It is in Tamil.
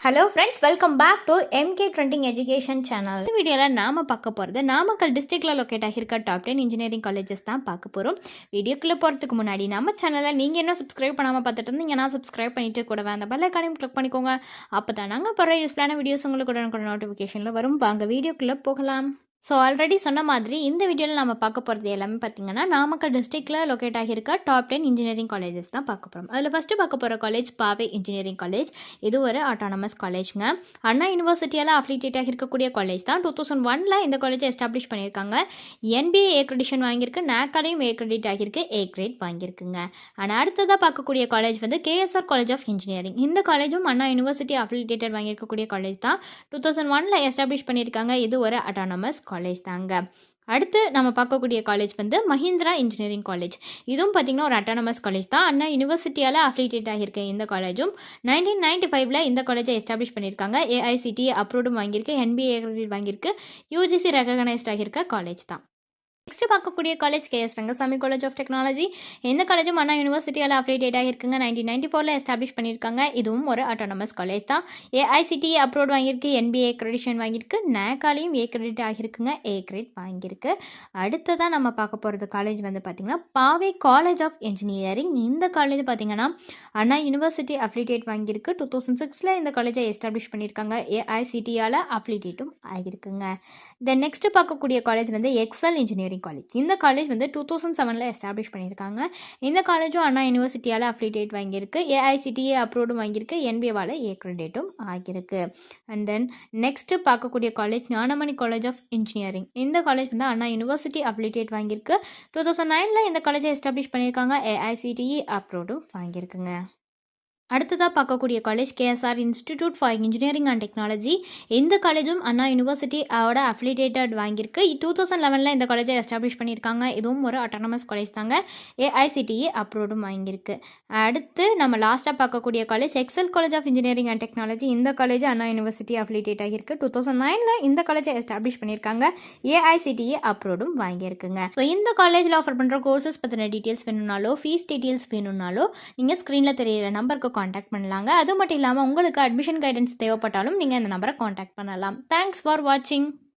Hello friends, welcome back to MK trending education channel. இந்த வீடியோவில் நாம் பார்க்க போகிறது நாமக்கல் டிஸ்ட்ரிக்டில் லொக்கேட் ஆகியிருக்க டாப் 10 இன்ஜினியரிங் காலேஜஸ் தான் பார்க்க போகிறோம். வீடியோக்குள்ளே போகிறதுக்கு முன்னாடி நம்ம சேனலில் நீங்கள் என்ன சப்ஸ்கிரைப் பண்ணாமல் பார்த்துட்டு இருந்தீங்கன்னா சப்ஸ்கிரைப் பண்ணிட்டு கூடவே அந்த பெல் ஐகானையும் கிளிக் பண்ணிக்கோங்க. அப்போ தான் நாங்கள் போகிற யூஸ்ஃபுல்லான வீடியோஸ் உங்களுக்கு உடனுக்குடன் நோட்டிஃபிகேஷனில் வரும். வாங்க வீடியோக்குள்ளே போகலாம். ஸோ ஆல்ரெடி சொன்ன மாதிரி இந்த வீடியோவில் நம்ம பார்க்க போகிறது எல்லாமே பார்த்திங்கன்னா நாமக்கல் டிஸ்ட்ரிக்டில் லொக்கேட் ஆகியிருக்க டாப் 10 இன்ஜினியரிங் காலேஜஸ் தான் பார்க்க போகிறோம். அதில் ஃபஸ்ட்டு பார்க்க போகிற காலேஜ் பாவே இன்ஜினியரிங் காலேஜ். இது ஒரு ஆட்டானமஸ் காலேஜ்ங்க. அண்ணா யூனிவர்சிட்டியால் அஃபிலியேட் ஆகியிருக்கக்கூடிய காலேஜ் தான். 2001 இந்த காலேஜை எஸ்டாப்ளிஷ் பண்ணியிருக்காங்க. NBA ஏ கிரெடிஷன் வாங்கியிருக்கு, நாக்காலையும் ஏ கிரெடிட் ஆகியிருக்கு, ஏ கிரேட் வாங்கியிருக்குங்க. ஆனால் அடுத்ததாக பார்க்கக்கூடிய காலேஜ் வந்து KSR காலேஜ் ஆஃப் இன்ஜினியரிங். இந்த காலேஜும் அண்ணா யூனிவர்சிட்டி அஃபிலியேட்டட் வாங்கியிருக்கக்கூடிய காலேஜ் தான். 2001 எஸ்டாப்ளிஷ் பண்ணியிருக்காங்க. இது ஒரு ஆட்டானமஸ் காலேஜ் தாங்க. அடுத்து நம்ம பார்க்கக்கூடிய காலேஜ் வந்து மஹிந்திரா இன்ஜினியரிங் காலேஜ். இதுவும் பார்த்திங்கன்னா ஒரு அட்டானமஸ் காலேஜ் தான். அண்ணா யூனிவர்சிட்டியால் அஃபிலியேட் ஆகியிருக்க இந்த காலேஜும் 1995 இந்த காலேஜை எஸ்டாப்ளிஷ் பண்ணியிருக்காங்க. AICTE அப்ரூவ்டும் வாங்கியிருக்கு, NBA வாங்கியிருக்கு, UGC ரெகக்னைஸ்ட் ஆகியிருக்க காலேஜ் தான். நெக்ஸ்ட் பார்க்கக்கூடிய college KS Rangasamy college of technology. இந்த காலேஜும் அண்ணா யூனிவர்சிட்டியால் அஃபிலியேட் ஆகியிருக்குங்க. 1994 எஸ்டாப்ளிஷ் பண்ணியிருக்காங்க. இதுவும் ஒரு ஆட்டோனமஸ் காலேஜ் தான். AICTE அப்ரூவ்ட் வாங்கியிருக்கு, NBA கிரெடிஷன் வாங்கியிருக்கு, நாக்காலையும் ஏ கிரெடிட் ஆகியிருக்குங்க, ஏ கிரேட் வாங்கியிருக்கு. அடுத்ததாக நம்ம பார்க்க போகிறது காலேஜ் வந்து பார்த்திங்கன்னா பாவே காலேஜ் ஆஃப் இன்ஜினியரிங். இந்த காலேஜ் பார்த்திங்கன்னா அண்ணா யூனிவர்சிட்டி அஃபிலியேட் வாங்கியிருக்கு. 2006 இந்த காலேஜை எஸ்டாப்ளிஷ் பண்ணியிருக்காங்க. AICTEயால் அஃபிலியேட்டும் ஆகியிருக்குங்க. தென் நெக்ஸ்ட் பார்க்கக்கூடிய காலேஜ் வந்து எக்ஸல் இன்ஜினியரிங் காலேஜ். இந்த காலேஜ் வந்து 2007 எஸ்டாப்ளிஷ் பண்ணியிருக்காங்க. இந்த காலேஜும் அண்ணா யூனிவர்சிட்டியால் அஃபிலியேட் வாங்கியிருக்கு, AICTE அப்ரூவ்டும் வாங்கியிருக்கு, NBAவால் ஏ கிரெடிட்டும் ஆகியிருக்கு. அண்ட் தென் நெக்ஸ்ட் பார்க்கக்கூடிய college Gnanamani college of engineering. இந்த காலேஜ் வந்து அண்ணா யூனிவர்சிட்டி அஃபிலியேட் வாங்கியிருக்கு. 2009 இந்த காலேஜை எஸ்டாப்ளிஷ் பண்ணியிருக்காங்க. AICTE அப்ரூவ்டும் வாங்கியிருக்குங்க. அடுத்ததாக பார்க்கக்கூடிய college KSR institute for engineering and technology. இந்த காலேஜும் அண்ணா யூனிவர்சிட்டியோட அஃபிலியேட்டட் வாங்கியிருக்கு. 2011 இந்த காலேஜை எஸ்டாப்ளிஷ் பண்ணியிருக்காங்க. இதுவும் ஒரு ஆட்டோனமஸ் காலேஜ் தாங்க. AICTE அப்ரூவ்டும் வாங்கியிருக்கு. அடுத்து நம்ம லாஸ்ட்டாக பார்க்கக்கூடிய college Excel college of engineering and technology. இந்த காலேஜ் அண்ணா யூனிவர்சிட்டி அஃபிலியேட் ஆகியிருக்கு. 2009 இந்த காலேஜை எஸ்டாப்ளிஷ் பண்ணியிருக்காங்க. AICTE அப்ரூவ்டும் வாங்கியிருக்குங்க. ஸோ இந்த காலேஜில் ஆஃபர் பண்ணுற கோர்சஸ் பற்றின டீட்டெயில்ஸ் வேணும்னாலோ ஃபீஸ் டீட்டெயில்ஸ் வேணும்னாலோ நீங்கள் ஸ்க்ரீனில் தெரியிற நம்பருக்கு காண்டாக்ட் பண்ணலாங்க. அது மட்டும் இல்லாமல் உங்களுக்கு அட்மிஷன் கைடன்ஸ் தேவைப்பட்டாலும் நீங்கள் இந்த நம்பரை காண்டாக்ட் பண்ணலாம். தேங்க்ஸ் ஃபார் வாட்சிங்.